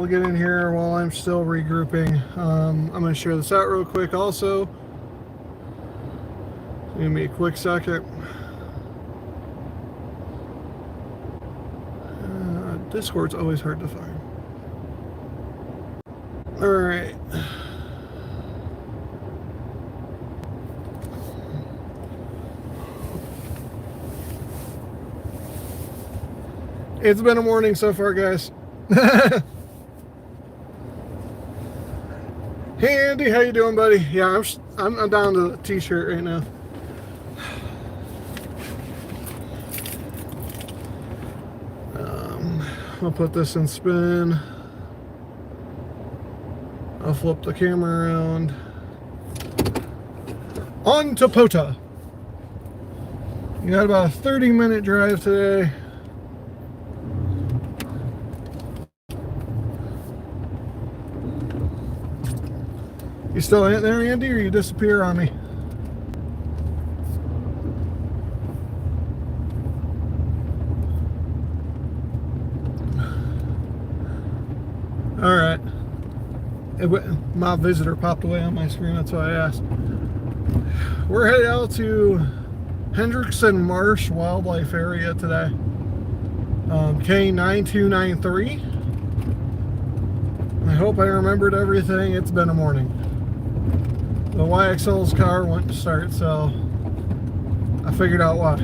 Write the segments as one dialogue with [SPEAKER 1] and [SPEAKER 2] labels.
[SPEAKER 1] We'll get in here while I'm still regrouping. I'm going to share this out real quick also. Give me a quick second. Discord's always hard to find. Alright. It's been a morning so far, guys. Hey Andy, how you doing, buddy? Yeah, I'm down to the t-shirt right now. I'll put this in spin. I'll flip the camera around. On to POTA. You got about a 30-minute drive today. You still in there, Andy, or you disappear on me? All right. My visitor popped away on my screen, that's why I asked. We're headed out to Hendrickson Marsh Wildlife Area today. K-9293. I hope I remembered everything. It's been a morning. The YXL's car wouldn't start, so I figured out why.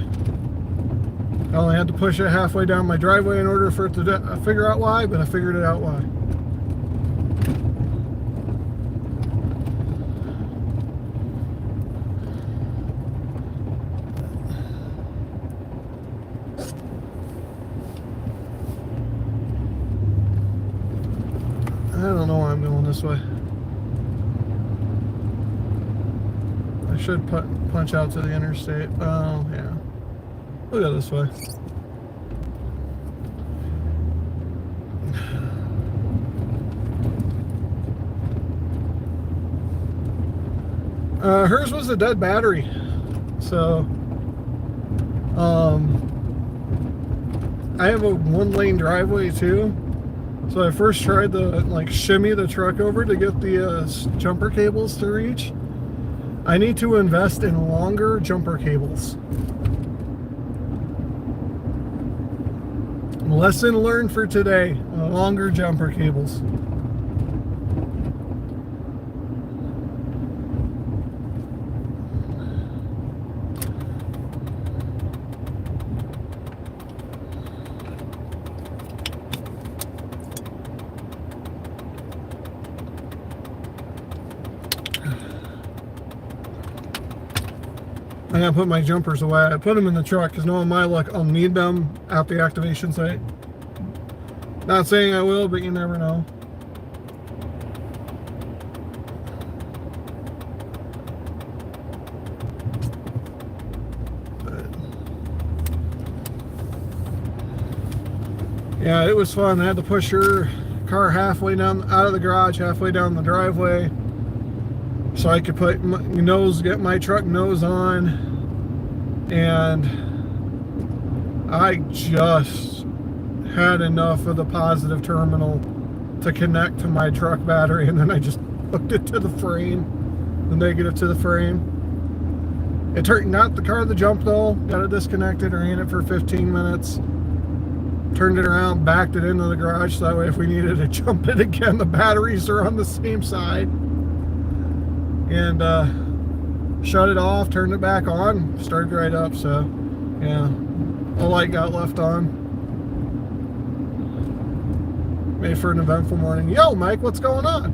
[SPEAKER 1] I only had to push it halfway down my driveway in order for it to figure out why, but I figured it out why. I don't know why I'm going this way. I should punch out to the interstate. Oh, yeah. We'll go this way. Hers was a dead battery. So, I have a one-lane driveway too. So I first tried to shimmy the truck over to get the jumper cables to reach. I need to invest in longer jumper cables. Lesson learned for today, longer jumper cables. I'm gonna put my jumpers away. I put them in the truck because knowing my luck, I'll need them at the activation site. Not saying I will, but you never know. But yeah, it was fun. I had to push her car halfway down out of the garage, halfway down the driveway, so I could put my nose, get my truck nose on. And I just had enough of the positive terminal to connect to my truck battery, and then I just hooked it to the frame, the negative to the frame. It turned, not the car that jumped though, got it disconnected, ran it for 15 minutes, turned it around, backed it into the garage, so that way if we needed to jump it again, the batteries are on the same side. And shut it off, turned it back on, started right up. So yeah, a light got left on. Made for an eventful morning. Yo Mike, what's going on?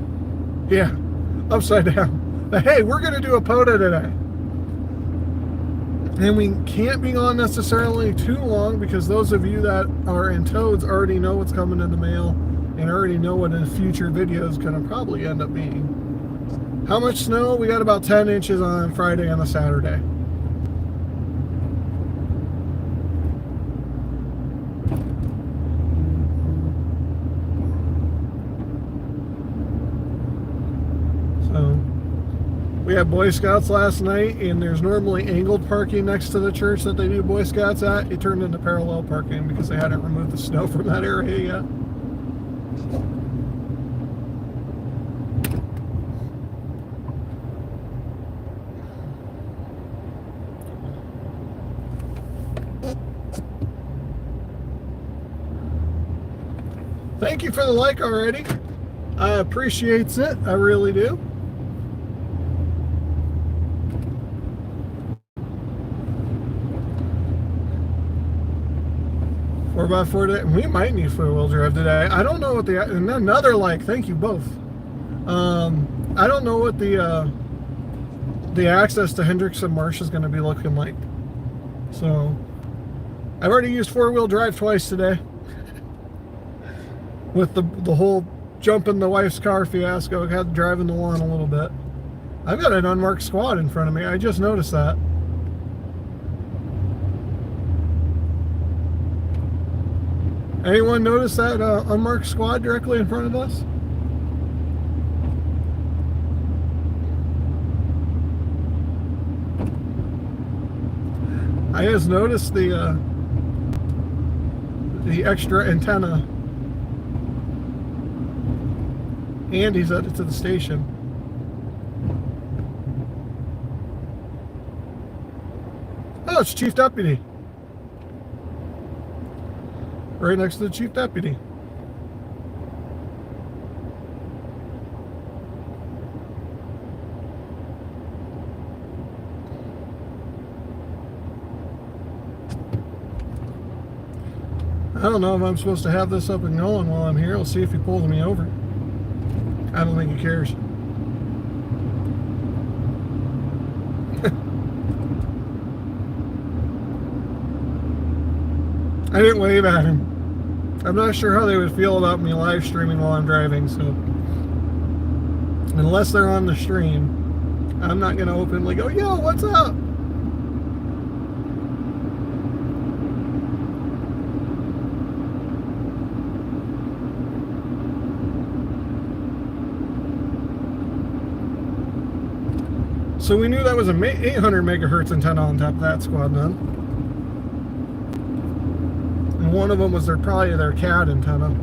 [SPEAKER 1] Yeah, upside down. But hey, we're gonna do a POTA today, and we can't be on necessarily too long because those of you that are in toads already know what's coming in the mail and already know what a future video is gonna probably end up being. How much snow? We got about 10 inches on Friday and a Saturday. So, we had Boy Scouts last night, and there's normally angled parking next to the church that they do Boy Scouts at. It turned into parallel parking because they hadn't removed the snow from that area yet. thank you for the like already. I appreciate it. I really do. Four by four today. We might need four-wheel drive today. I don't know what the, and another like, thank you both. I don't know what the access to Hendrickson Marsh is going to be looking like. So I've already used four-wheel drive twice today with the whole jumping the wife's car fiasco. I had to drive in the lawn a little bit. I've got an unmarked squad in front of me. I just noticed that. Anyone notice that unmarked squad directly in front of us? I just noticed the extra antenna. And he's headed to the station. Oh, it's Chief Deputy. Right next to the Chief Deputy. I don't know if I'm supposed to have this up and going while I'm here. We'll see if he pulls me over. I don't think he cares. I didn't wave at him. I'm not sure how they would feel about me live streaming while I'm driving, so unless they're on the stream, I'm not going to openly go, yo, what's up? So we knew that was a 800 megahertz antenna on top of that squad then. And one of them was probably their CAD antenna.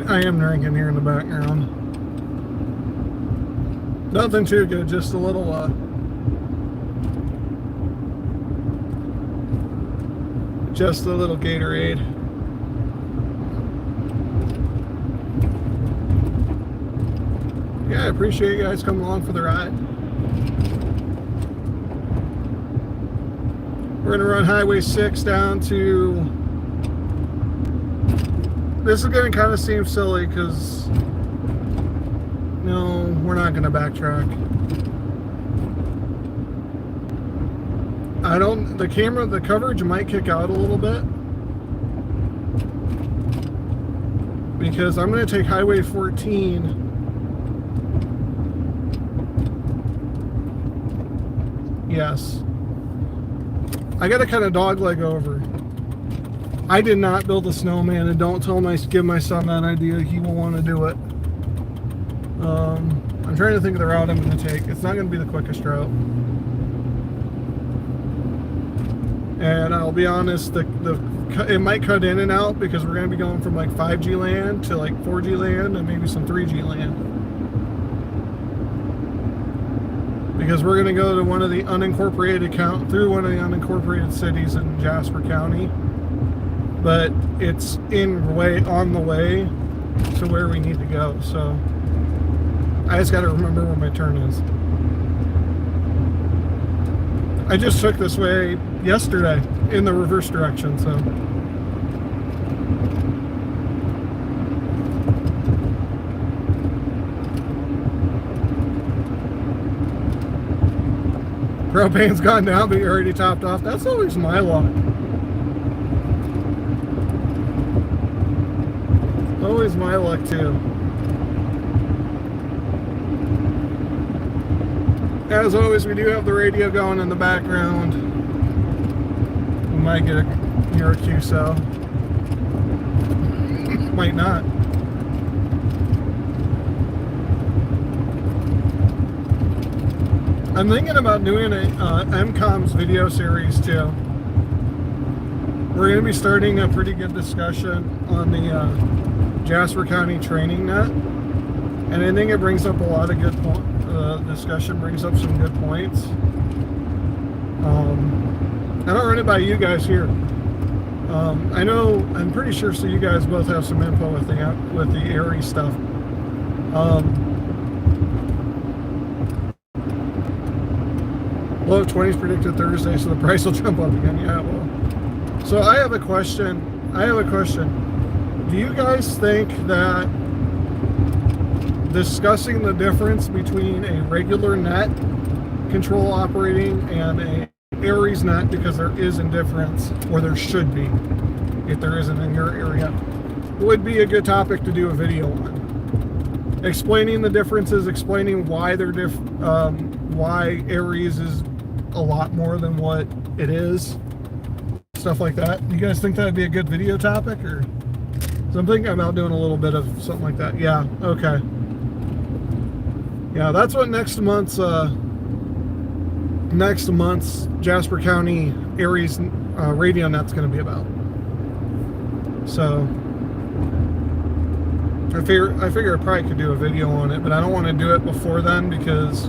[SPEAKER 1] I am drinking here in the background. Nothing too good, just a little Gatorade. Yeah, I appreciate you guys coming along for the ride. We're gonna run Highway 6 down to, this is gonna kind of seem silly because no, we're not gonna backtrack. The coverage might kick out a little bit because I'm going to take Highway 14. Yes. I got to kind of dogleg over. I did not build a snowman, and don't give my son that idea. He will want to do it. I'm trying to think of the route I'm going to take. It's not going to be the quickest route. And I'll be honest, it might cut in and out because we're going to be going from like 5G land to like 4G land and maybe some 3G land. Because we're going to go to one of the through one of the unincorporated cities in Jasper County. But it's on the way to where we need to go. So I just got to remember where my turn is. I just took this way yesterday in the reverse direction, so. Propane's gone down, but you already topped off. That's always my luck. Always my luck, too. As always, we do have the radio going in the background. We might hear a QSO. Might not. I'm thinking about doing a MCOM's video series too. We're going to be starting a pretty good discussion on the Jasper County training net. And I think it brings up a lot of good the discussion brings up some good points. I don't run it by you guys here. I know, I'm pretty sure, so you guys both have some info with the Aries stuff. Low of 20s predicted Thursday, so the price will jump up again. Yeah, well. So I have a question. Do you guys think that discussing the difference between a regular net control operating and a Aries net, because there is a difference, or there should be, if there isn't in your area, would be a good topic to do a video on. Explaining the differences, explaining why they're why Aries is a lot more than what it is, stuff like that. You guys think that would be a good video topic? Or so I'm thinking about doing a little bit of something like that. Yeah, okay. Yeah, that's what next month's Jasper County Aries radio net's going to be about. So I figure I probably could do a video on it, but I don't want to do it before then, because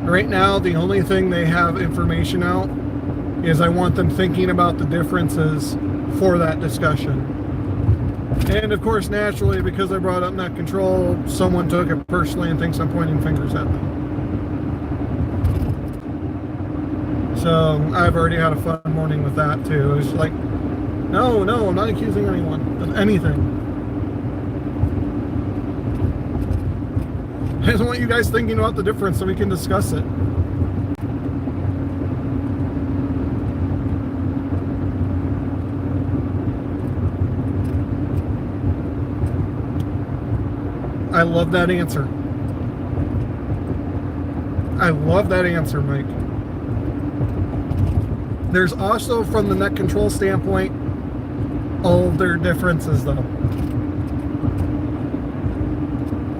[SPEAKER 1] right now the only thing they have information out is I want them thinking about the differences for that discussion. And of course, naturally, because I brought up net control, someone took it personally and thinks I'm pointing fingers at them. So I've already had a fun morning with that too. It's like, no, I'm not accusing anyone of anything. I just want you guys thinking about the difference so we can discuss it. I love that answer. I love that answer, Mike. There's also, from the net control standpoint, all their differences, though.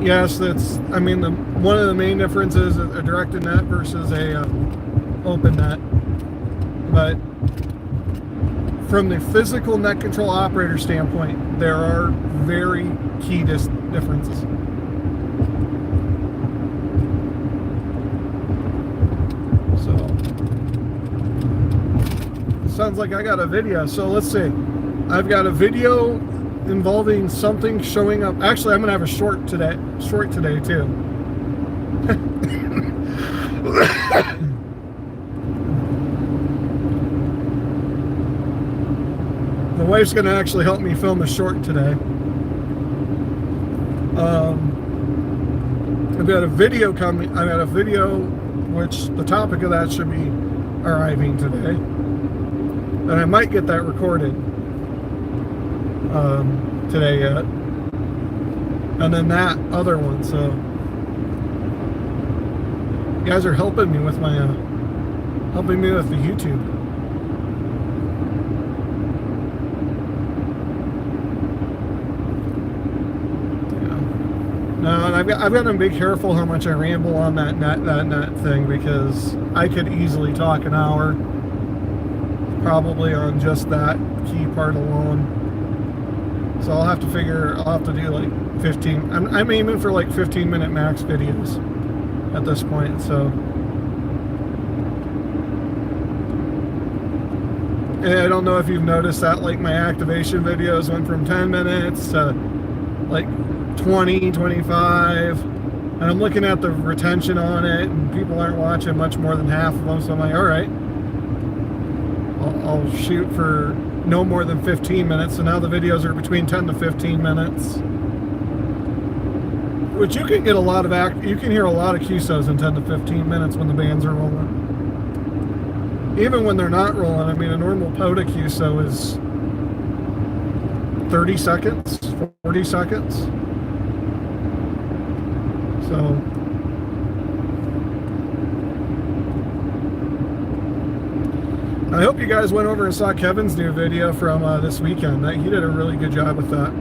[SPEAKER 1] Yes, one of the main differences is a directed net versus a open net. But from the physical net control operator standpoint, there are very key differences. So, it sounds like I got a video. So let's see. I've got a video involving something showing up. Actually, I'm gonna have a short today too. The wife's gonna actually help me film a short today. I've got a video coming. I've got a video, which the topic of that should be arriving today, and I might get that recorded today yet, and then that other one. So you guys are helping me with my the YouTube. No, and I've got to be careful how much I ramble on that net thing, because I could easily talk an hour, probably on just that key part alone. So I'll have to do like 15. I'm aiming for like 15-minute max videos at this point. So, and I don't know if you've noticed that, like, my activation videos went from 10 minutes to like 20, 25, and I'm looking at the retention on it, and people aren't watching much more than half of them. So I'm like, all right, I'll shoot for no more than 15 minutes. So now the videos are between 10 to 15 minutes, which you can get a lot of you can hear a lot of QSOs in 10 to 15 minutes when the bands are rolling. Even when they're not rolling, I mean, a normal POTA QSO is 30 seconds, 40 seconds. So I hope you guys went over and saw Kevin's new video from this weekend. He did a really good job with that.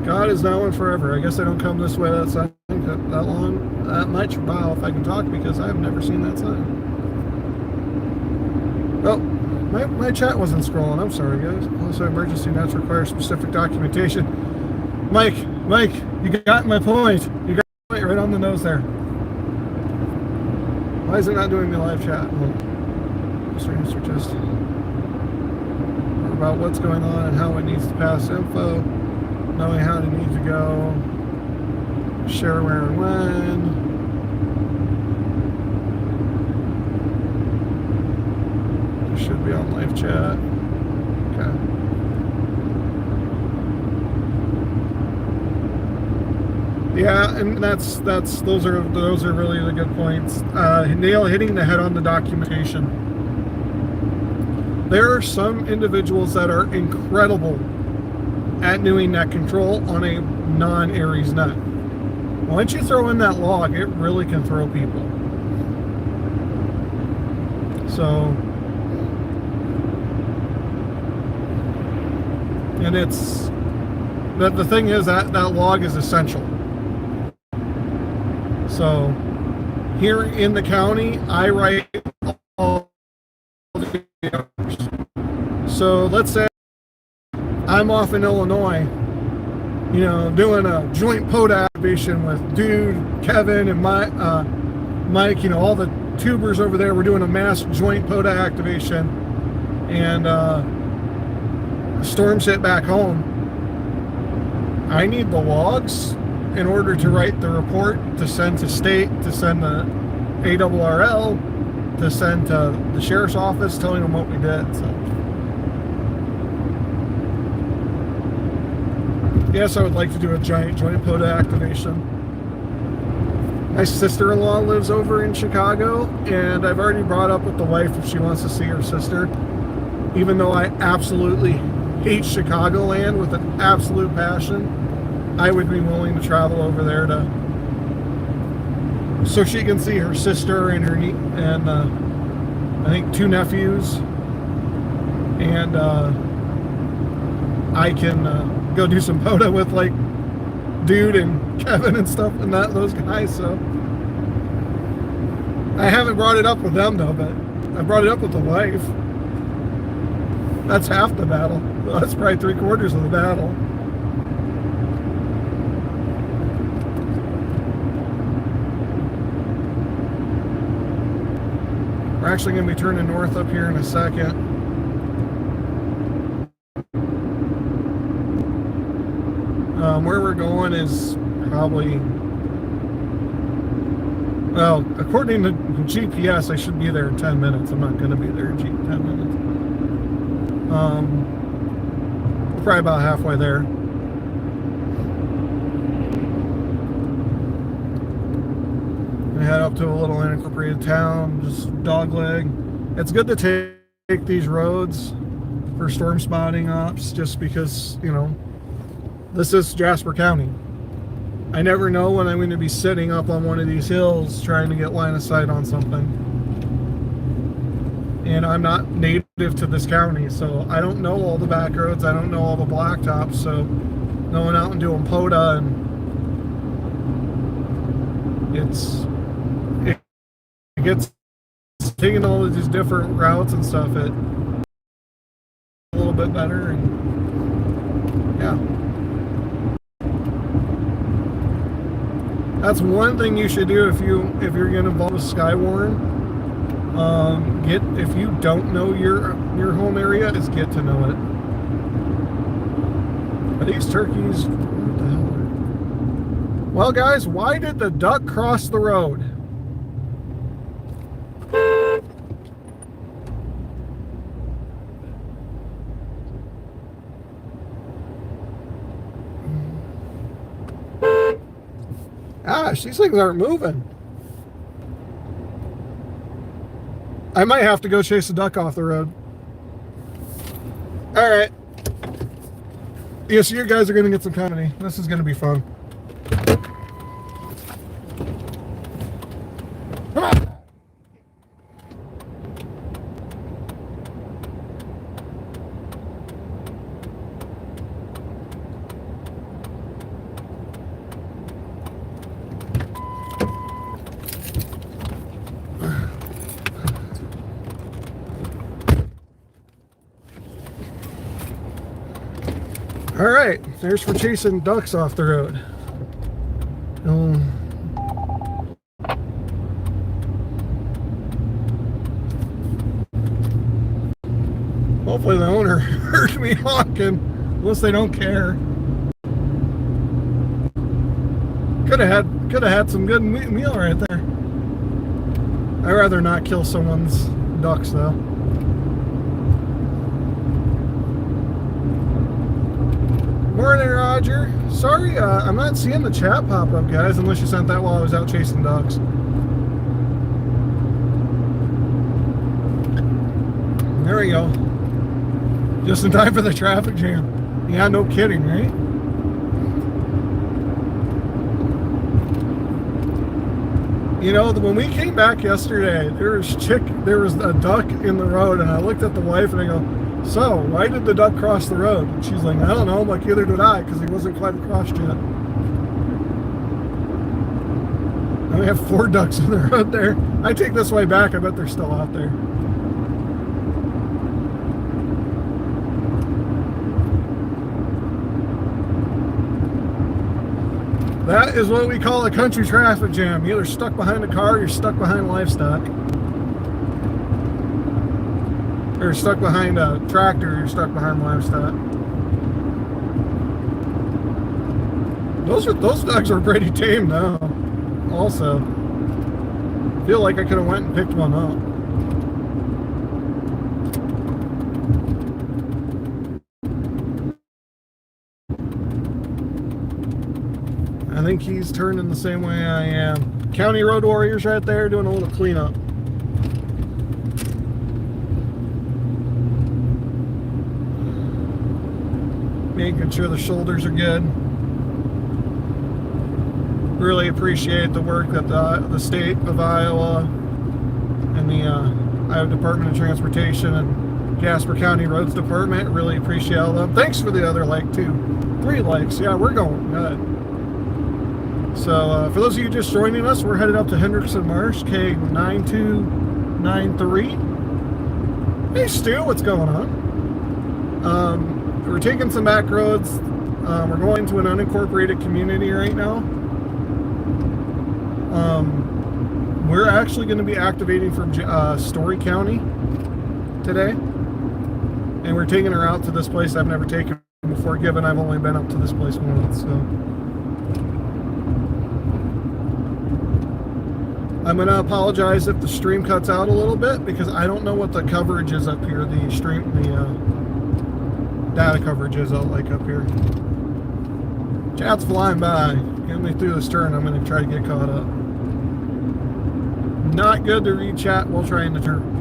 [SPEAKER 1] God is now and forever. I guess I don't come this way. That's not good. that long, that much. Wow, if I can talk, because I've never seen that sign. Oh, my chat wasn't scrolling. I'm sorry, guys. Also, emergency nets require specific documentation. Mike, you got my point. You got my point right on the nose there. Why is it not doing me live chat? Mr. Just about what's going on and how it needs to pass info, knowing how it needs to go, share where and when. It should be on live chat. Okay. Yeah, and those are really the good points. Nail hitting the head on the documentation. There are some individuals that are incredible at doing net control on a non-Aries net. Once you throw in that log, it really can throw people. So, and it's, the thing is that log is essential. So, here in the county, I write all the hours. So let's say I'm off in Illinois, you know, doing a joint POTA activation with Dude, Kevin, and Mike, you know, all the tubers over there. We're doing a mass joint POTA activation, and storms hit back home. I need the logs in order to write the report, to send to state, to send the ARRL, to send to the sheriff's office, telling them what we did. So, yes, I would like to do a giant joint POTA activation. My sister-in-law lives over in Chicago, and I've already brought up with the wife if she wants to see her sister. Even though I absolutely hate Chicagoland with an absolute passion, I would be willing to travel over there so she can see her sister and her and I think 2 nephews, and I can go do some POTA with like Dude and Kevin and stuff, and those guys. So I haven't brought it up with them though, but I brought it up with the wife. That's half the battle. Well, that's probably 3/4 of the battle. We're actually going to be turning north up here in a second. Where we're going is probably, well, according to GPS, I should be there in 10 minutes. I'm not going to be there in 10 minutes. We're probably about halfway there. I head up to a little unincorporated town, just dogleg. It's good to take these roads for storm spotting ops, just because, you know, this is Jasper County. I never know when I'm going to be sitting up on one of these hills trying to get line of sight on something. And I'm not native to this county, so I don't know all the back roads. I don't know all the blacktops, so going out and doing POTA, and it gets taking all of these different routes and stuff, it a little bit better, and yeah. That's one thing you should do if you're getting involved with Skywarn. If you don't know your home area, is get to know it. Are these turkeys? What the hell? Well, guys, why did the duck cross the road? Gosh, these things aren't moving. I might have to go chase a duck off the road. All right. Yeah, so you guys are going to get some company. This is going to be fun. Come on. All right, there's for chasing ducks off the road. Hopefully the owner heard me honking, unless they don't care. Could have had some good meal right there. I'd rather not kill someone's ducks though. Morning, Roger. Sorry, I'm not seeing the chat pop up, guys, unless you sent that while I was out chasing ducks. There we go. Just in time for the traffic jam. Yeah, no kidding, right? You know, when we came back yesterday, there was a duck in the road, and I looked at the wife and I go, so, why did the duck cross the road? And she's like, I don't know. I'm like, either did I, because he wasn't quite across yet. And we have 4 ducks in the road there. I take this way back. I bet they're still out there. That is what we call a country traffic jam. You're either stuck behind a car or you're stuck behind livestock. Or you're stuck behind a tractor or you're stuck behind livestock. Those ducks are pretty tame now. Also, I feel like I could have went and picked one up. I think he's turning the same way I am. County Road Warriors right there doing a little cleanup. Making sure the shoulders are good. Really appreciate the work that the state of Iowa and the Iowa Department of Transportation and Jasper County Roads Department. Really appreciate all of them. Thanks for the other like too. 3 likes. Yeah, we're going good. So for those of you just joining us, we're headed up to Hendrickson Marsh, K-9293. Hey Stu, what's going on? We're taking some back roads. We're going to an unincorporated community right now. We're actually going to be activating from Story County today. And we're taking her out to this place I've never taken before, given I've only been up to this place once. So I'm going to apologize if the stream cuts out a little bit, because I don't know what the coverage is up here. The data coverage is out like up here. Chat's flying by. Get me through this turn. I'm going to try to get caught up. Not good to read chat while trying to turn.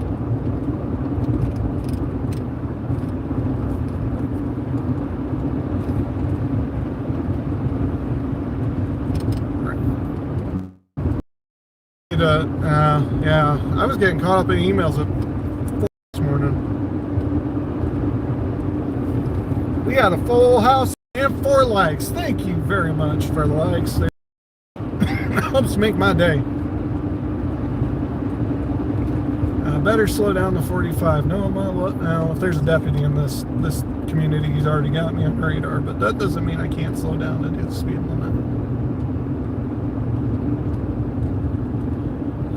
[SPEAKER 1] Yeah, I was getting caught up in emails at 4 this morning. We got a full house and 4 likes. Thank you very much for the likes. Helps make my day. Better slow down to 45. No, now if there's a deputy in this community, he's already got me on radar, but that doesn't mean I can't slow down to do the speed limit.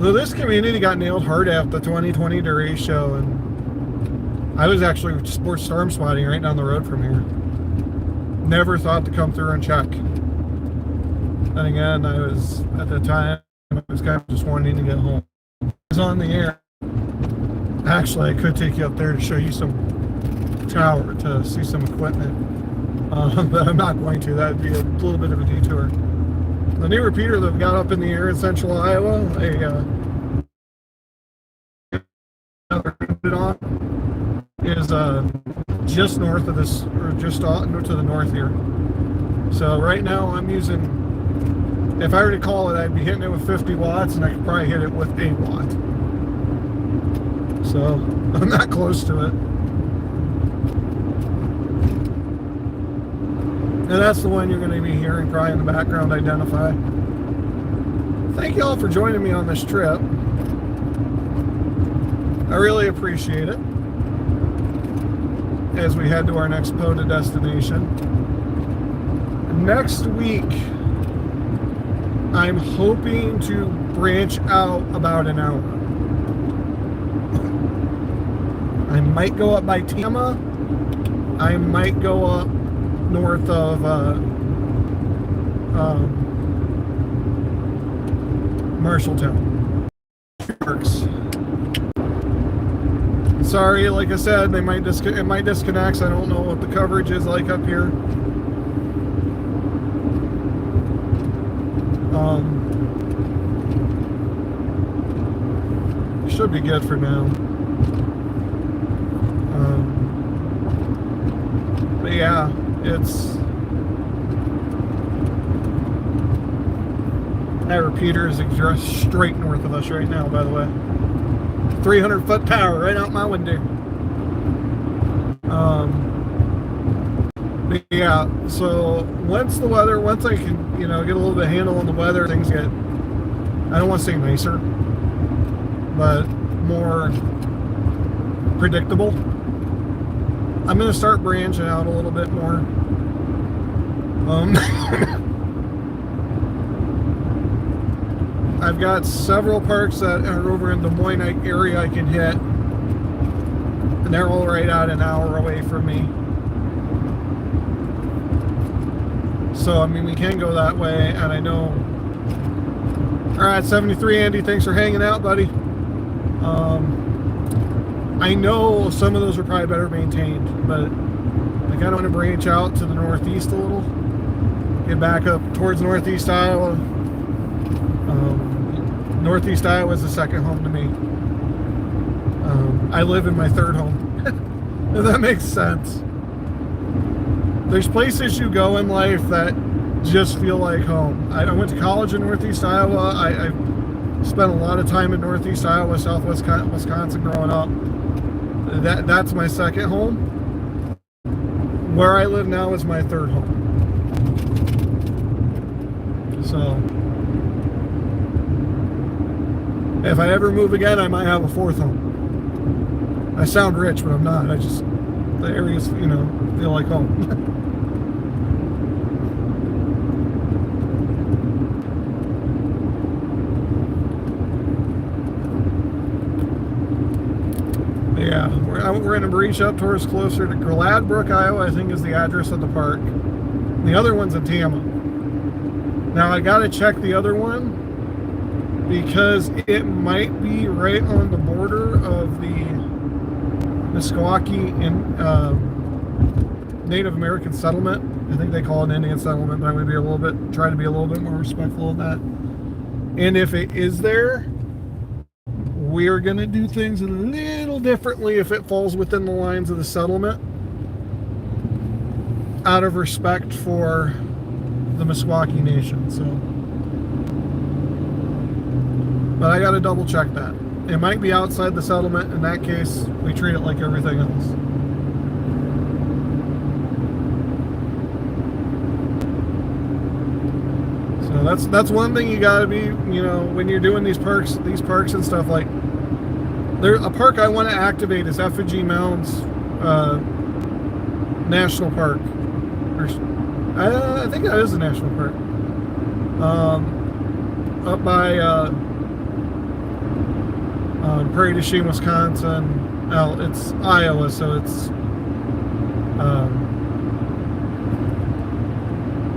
[SPEAKER 1] So this community got nailed hard at the 2020 derecho, and I was actually sports storm spotting right down the road from here. Never thought to come through and check. And again, I was, at the time, I was kind of just wanting to get home. I was on the air. Actually, I could take you up there to show you some tower, to see some equipment. But I'm not going to. That would be a little bit of a detour. The new repeater that we got up in the air in central Iowa, is just north of this, or just to the north here. So right now I'm using, if I were to call it, I'd be hitting it with 50 watts, and I could probably hit it with 8 watt. So I'm not close to it. And that's the one you're going to be hearing probably in the background identify. Thank you all for joining me on this trip. I really appreciate it as we head to our next POTA destination. next week, I'm hoping to branch out about an hour. I might go up by Tama. I might go up north of Marshalltown. Works. Sorry, like I said, it might disconnect. So I don't know what the coverage is like up here. Should be good for now. But yeah, it's that repeater is just straight north of us right now, by the way. 300-foot tower right out my window. But yeah, so once I can, get a little bit of handle on the weather, things get, I don't want to say nicer, but more predictable. I'm going to start branching out a little bit more. I've got several parks that are over in Des Moines area I can hit, and they're all right out an hour away from me. So, I mean, we can go that way, and I know... Alright, 73 Andy, thanks for hanging out, buddy. I know some of those are probably better maintained, but I kind of want to branch out to the northeast a little. Get back up towards northeast Iowa. Northeast Iowa is the second home to me. I live in my third home. If that makes sense. There's places you go in life that just feel like home. I went to college in Northeast Iowa. I spent a lot of time in Northeast Iowa, Southwest Wisconsin growing up. That's my second home. Where I live now is my third home. So, if I ever move again, I might have a fourth home. I sound rich, but I'm not. The areas, feel like home. Yeah, we're going to reach up towards closer to Gladbrook, Iowa, I think is the address of the park. The other one's in Tama. Now, I got to check the other one because it might be right on the border of the Meskwaki and Native American settlement. I think they call it an Indian settlement, but I'm going to try to be a little bit more respectful of that. And if it is there, we're going to do things a little differently if it falls within the lines of the settlement, out of respect for the Meskwaki Nation. So, but I got to double check that. It might be outside the settlement. In that case, we treat it like everything else. So that's one thing you got to be, when you're doing these parks and stuff. Like, a park I want to activate is Effigy Mounds National Park. I think that is a national park. Up by Prairie du Chien, Wisconsin. Well, it's Iowa, so it's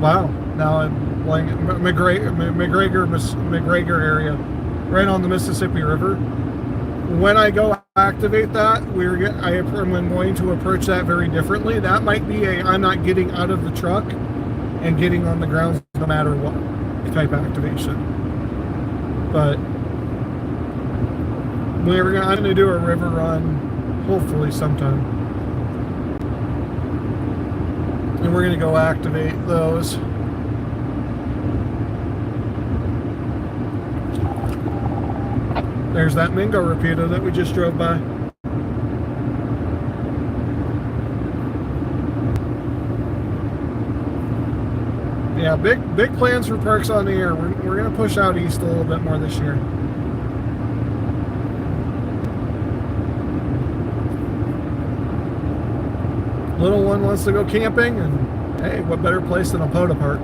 [SPEAKER 1] wow. Now I'm like McGregor area, right on the Mississippi River. When I go activate that, I'm going to approach that very differently. That might be I'm not getting out of the truck and getting on the ground no matter what type activation. But I'm going to do a river run, hopefully sometime. And we're going to go activate those. There's that Mingo repeater that we just drove by. Yeah, big plans for parks on the air. We're going to push out east a little bit more this year. Little one wants to go camping, and Hey, what better place than a POTA park?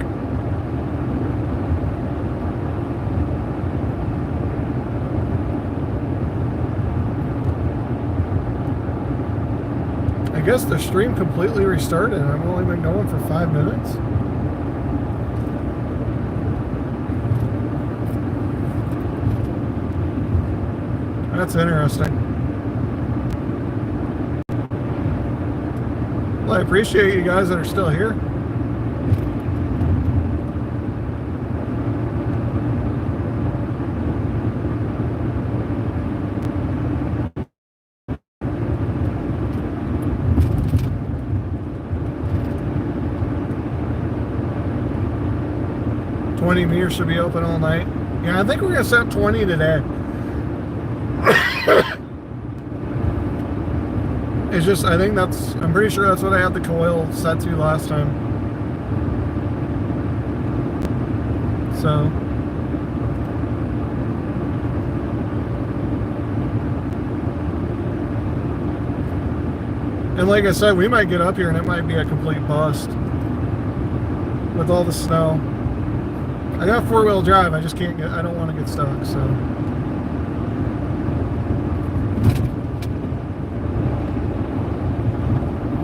[SPEAKER 1] I guess the stream completely restarted. I've only been going for 5 minutes. That's interesting. Well, I appreciate you guys that are still here. Meters should be open all night. Yeah, I think we're gonna set 20 today. It's just, I think that's, I'm pretty sure that's what I had the coil set to last time. So. And like I said, we might get up here and it might be a complete bust with all the snow. I got 4-wheel drive, I just can't get, I don't want to get stuck, so.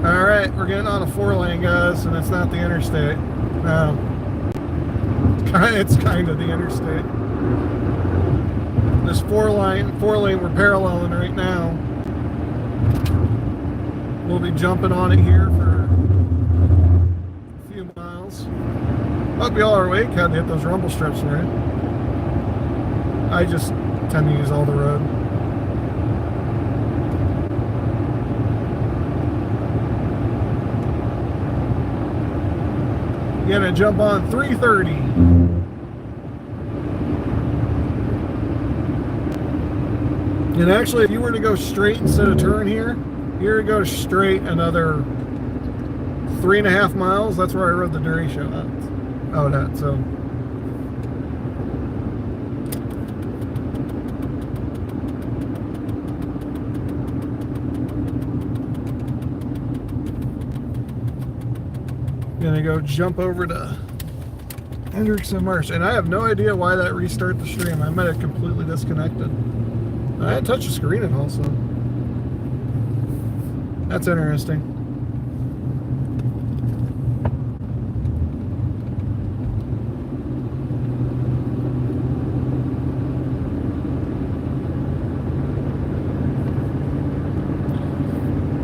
[SPEAKER 1] Alright, we're getting on a 4-lane, guys, and it's not the interstate. No. It's kind of the interstate. This 4-lane we're paralleling right now. We'll be jumping on it here for a few miles. Hope y'all are awake. Had to hit those rumble strips, right? I just tend to use all the road. Gonna jump on 330. And actually, if you were to go straight instead of turn here, you're to go straight another 3.5 miles. That's where I rode the Dury show out at, so. Gonna go jump over to Hendrickson Marsh, and I have no idea why that restarted the stream. I might have completely disconnected. I had touched the screen and also. That's interesting.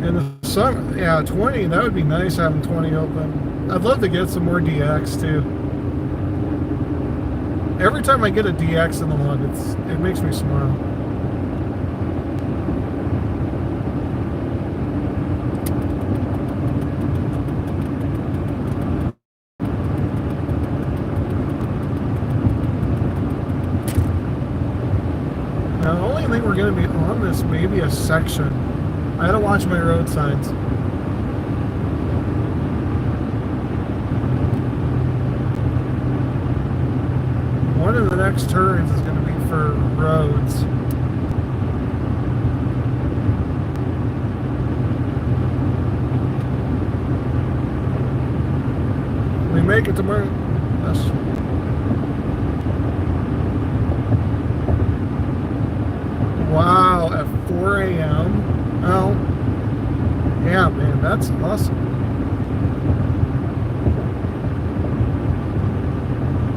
[SPEAKER 1] In the summer, yeah, 20, that would be nice having 20 open. I'd love to get some more DX too. Every time I get a DX in the log, it makes me smile. Now, the only thing we're going to be on this maybe a section. I gotta watch my road signs. One of the next turns is going to be for roads. We make it tomorrow. Wow, at 4 a.m. Oh, yeah, man, that's awesome.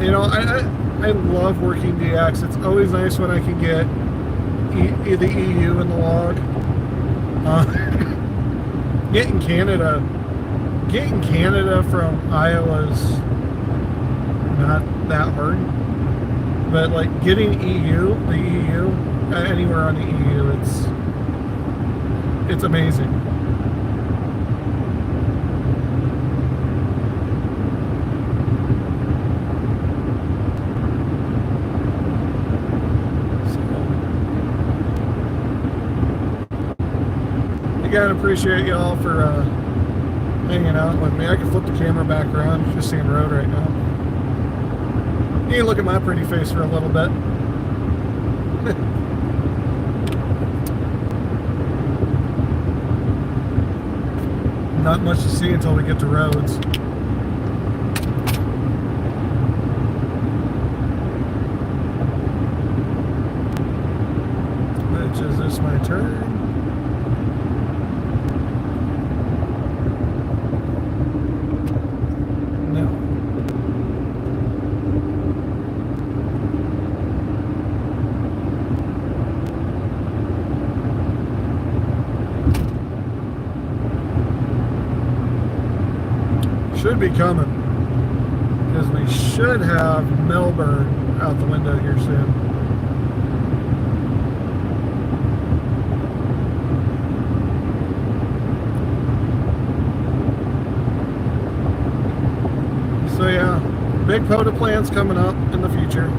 [SPEAKER 1] You know, I love working DX. It's always nice when I can get the EU in the log. Getting Canada from Iowa's not that hard, but like getting the EU anywhere on the EU, it's amazing. Again, appreciate y'all for hanging out with me. I can flip the camera back around, just seeing road right now. You can look at my pretty face for a little bit. Not much to see until we get to roads. turn. No. Should be coming, because we should have Melbourne out the window here soon. So yeah, big POTA plans coming up in the future.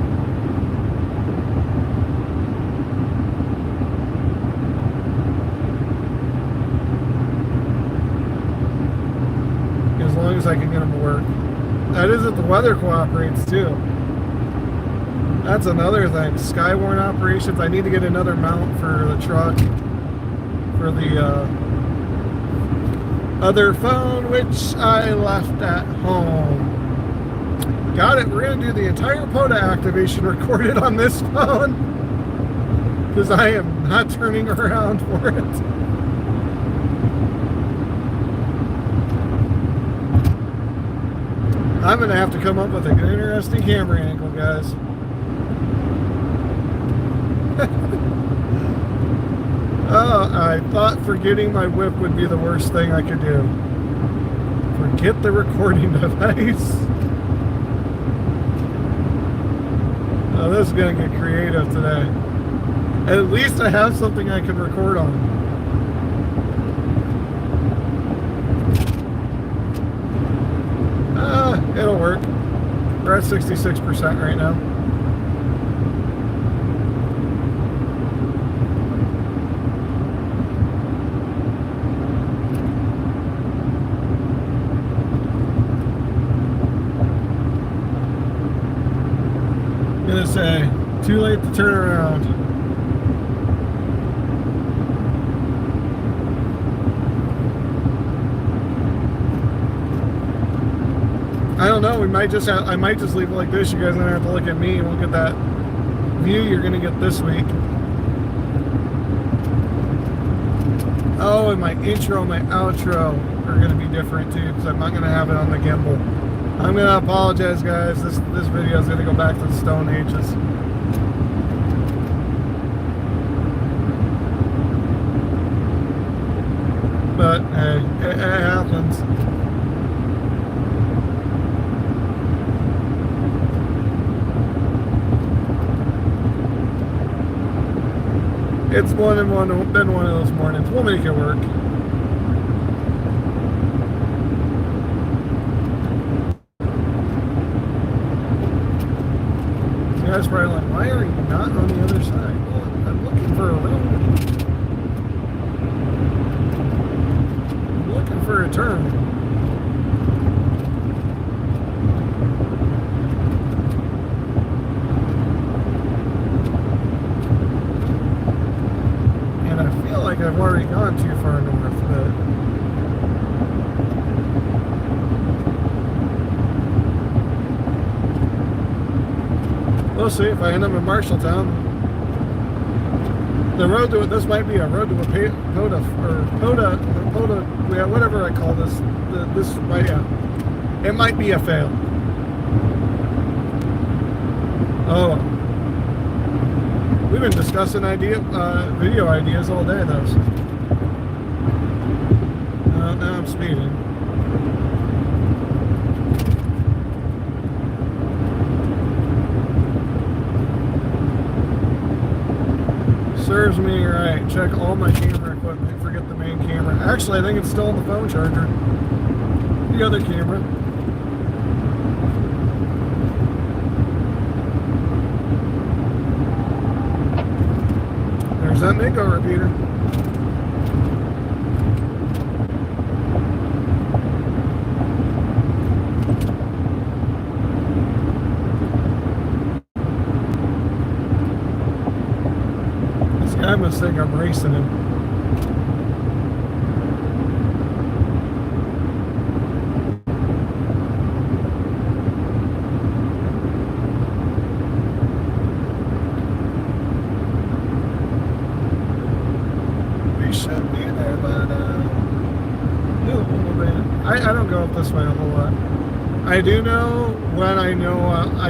[SPEAKER 1] As long as I can get them to work. That is if the weather cooperates too. That's another thing. Skywarn operations. I need to get another mount for the truck. For the other phone, which I left at home. Got it. We're going to do the entire POTA activation recorded on this phone. Because I am not turning around for it. I'm going to have to come up with an interesting camera angle, guys. I thought forgetting my whip would be the worst thing I could do. Forget the recording device. Oh, this is going to get creative today. At least I have something I can record on. It'll work. We're at 66% right now. I'm gonna say, too late to turn around. I don't know, we might just have, I might just leave it like this. You guys are gonna have to look at me and we'll get that view you're gonna get this week. Oh, and my intro and my outro are gonna be different too, because I'm not gonna have it on the gimbal. I'm gonna apologize, guys. This video is gonna go back to the Stone Ages. But hey, it happens. It's been one of those mornings. We'll make it work. You guys probably like, why are you not on the other side? Well, I'm looking for a road. I'm looking for a turn. I've already gone too far north, but we'll see if I end up in Marshalltown. The road to it, this might be a road to a POTA, or POTA, yeah, whatever I call this. This might, yeah, it might be a fail. Oh. We've been discussing video ideas all day, though. So. Now I'm speeding. Serves me right. Check all my camera equipment. Forget the main camera. Actually, I think it's still on the phone charger. The other camera. There's that Mingo repeater. This guy must think I'm racing him. I don't go up this way a whole lot. I do know when I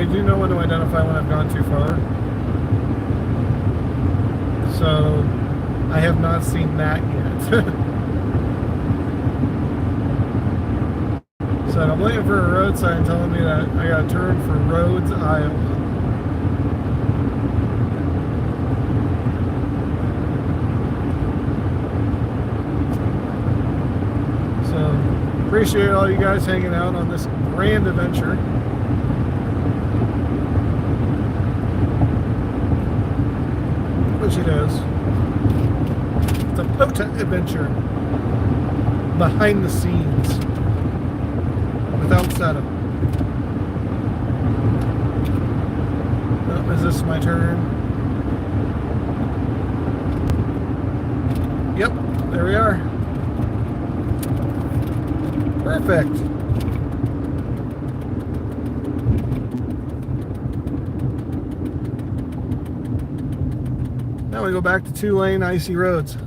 [SPEAKER 1] do know when to identify when I've gone too far. So I have not seen that yet. So I'm waiting for a road sign telling me that I gotta turn for Rhodes, Iowa. So appreciate all you guys hanging out on this grand adventure. Which it is. It's a POTA adventure. Behind the scenes. Without setup. Oh, is this my turn? Yep, there we are. Perfect. Now we go back to 2-lane icy roads.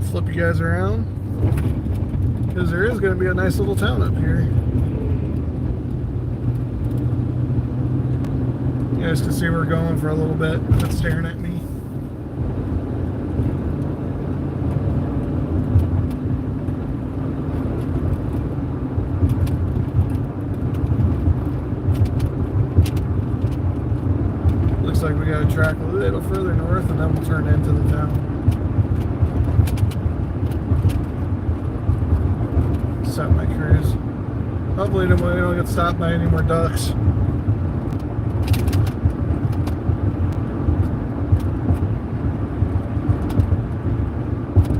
[SPEAKER 1] Flip you guys around, because there is going to be a nice little town up here. You guys can see we're going for a little bit. It's staring at me. Looks like we got to track a little further north and then we'll turn into the town. Set my cruise. Hopefully nobody don't get stopped by any more ducks.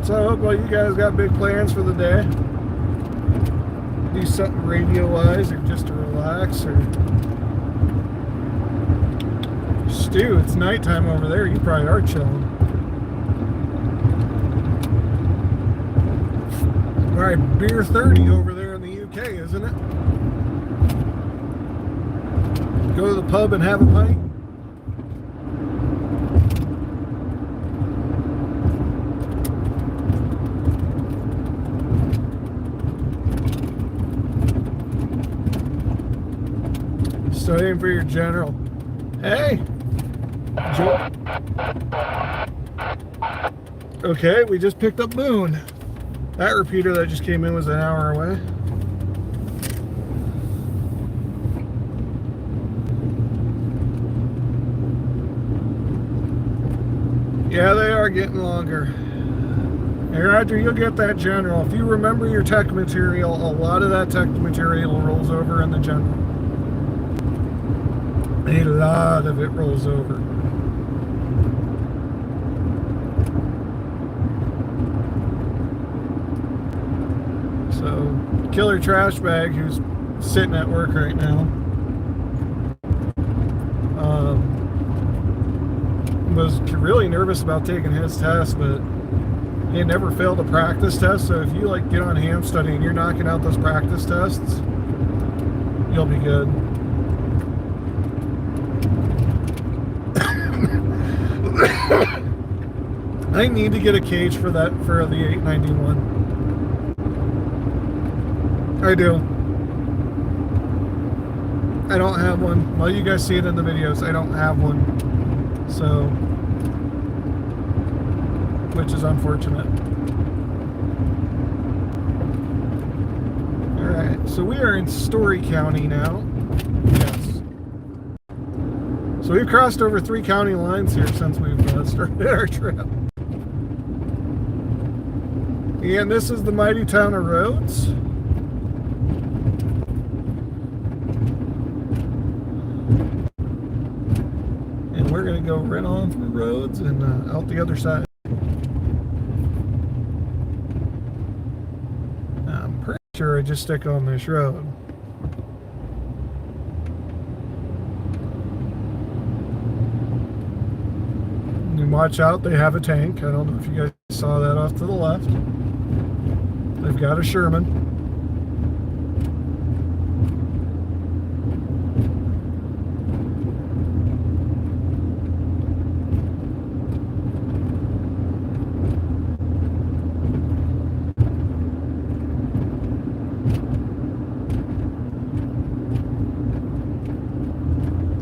[SPEAKER 1] So I hope all you guys got big plans for the day. Do something radio-wise or just to relax or... Stu, it's nighttime over there. You probably are chilling. Alright, beer 30 over there in the UK, isn't it? Go to the pub and have a pint. Studying for your general. Hey! Okay, we just picked up Moon. That repeater that just came in was an hour away. Yeah, they are getting longer. Hey Roger, you'll get that general. If you remember your tech material, a lot of that tech material rolls over in the general. A lot of it rolls over. So, Killer Trash Bag, who's sitting at work right now, was really nervous about taking his test, but he had never failed a practice test. So if you like get on ham study and you're knocking out those practice tests, you'll be good. I need to get a cage for that, for the 891. I do. I don't have one. Well, you guys see it in the videos. I don't have one. So, which is unfortunate. Alright, so we are in Story County now. Yes. So we've crossed over 3 county lines here since we've started our trip. And this is the mighty town of Rhodes. And we're going to go right on through Rhodes and out the other side. I'm pretty sure I just stick on this road. And watch out, they have a tank. I don't know if you guys saw that off to the left. They've got a Sherman.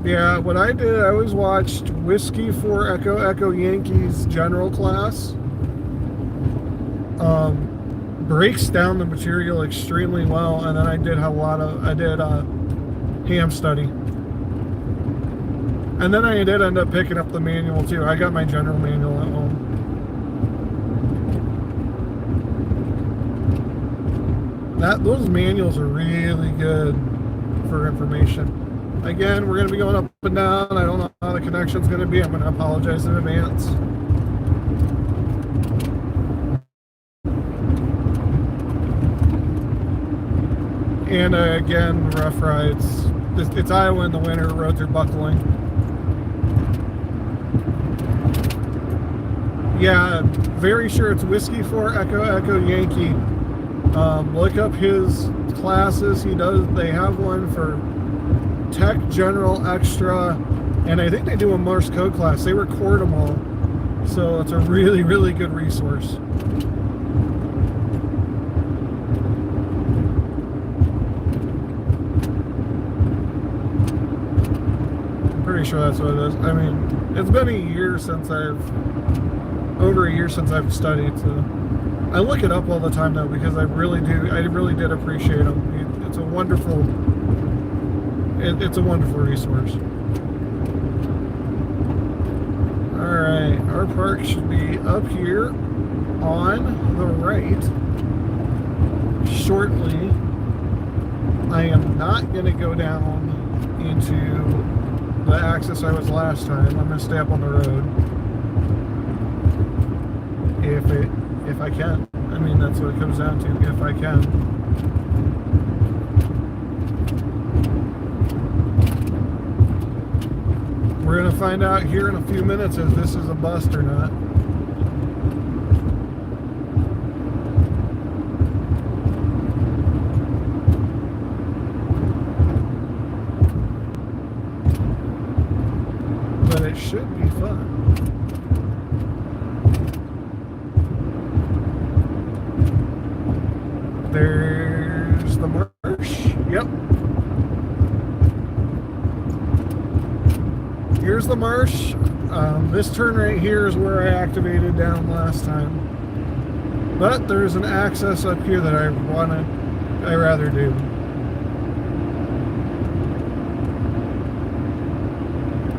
[SPEAKER 1] Yeah, what I did, I always watched Whiskey 4 Echo Echo Yankees general class. Breaks down the material extremely well, and then I did ham study. And then I did end up picking up the manual too. I got my general manual at home. Those manuals are really good for information. Again, we're going to be going up and down. I don't know how the connection's going to be. I'm going to apologize in advance. And again, rough rides. It's Iowa in the winter. Roads are buckling. Yeah, very sure it's Whiskey 4 Echo Echo Yankee. Look up his classes. They have one for Tech, General, Extra, and I think they do a Marsh code class. They record them all. So it's a really, really good resource. I'm pretty sure that's what it is. I mean, it's been over a year since I've studied, so I look it up all the time now because I really did appreciate them. It's a wonderful resource. Alright, our park should be up here on the right shortly. I am not going to go down into the axis I was last time. I'm going to stay up on the road. If I can. I mean, that's what it comes down to, if I can. We're going to find out here in a few minutes if this is a bust or not. But it should be fun. There's the Marsh. Yep. Here's the Marsh. This turn right here is where I activated down last time. But there's an access up here that I rather do.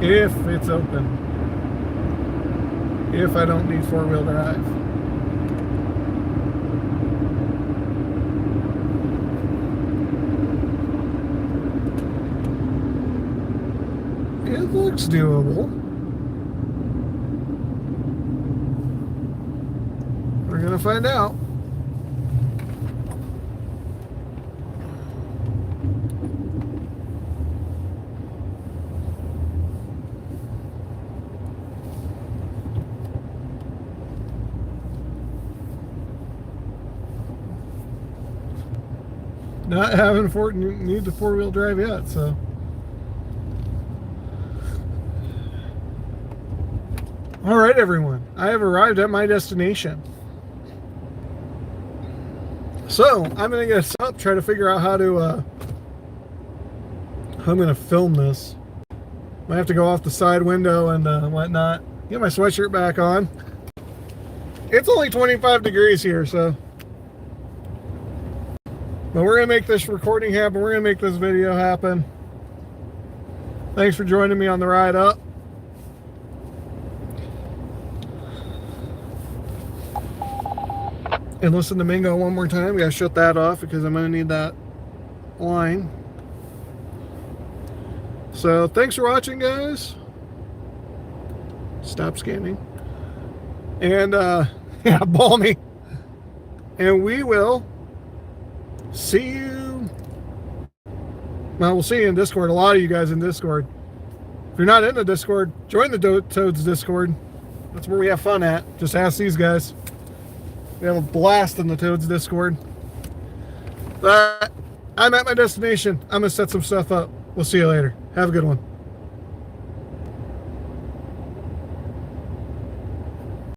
[SPEAKER 1] If it's open. If I don't need four-wheel drive. It looks doable. We're gonna find out. Not having need the four-wheel drive yet, so. All right, everyone. I have arrived at my destination. So I'm gonna get up, try to figure out how I'm gonna film this. Might have to go off the side window and whatnot. Get my sweatshirt back on. It's only 25 degrees here, so. But we're gonna make this recording happen. We're gonna make this video happen. Thanks for joining me on the ride up. And listen to Mingo one more time. We gotta shut that off because I'm gonna need that line. So thanks for watching, guys. Stop scanning. And yeah, ball me. And we will see you. Well, we'll see you in Discord. A lot of you guys in Discord. If you're not in the Discord, join the Toads Discord. That's where we have fun at. Just ask these guys. We have a blast in the Toads Discord. But I'm at my destination. I'm going to set some stuff up. We'll see you later. Have a good one.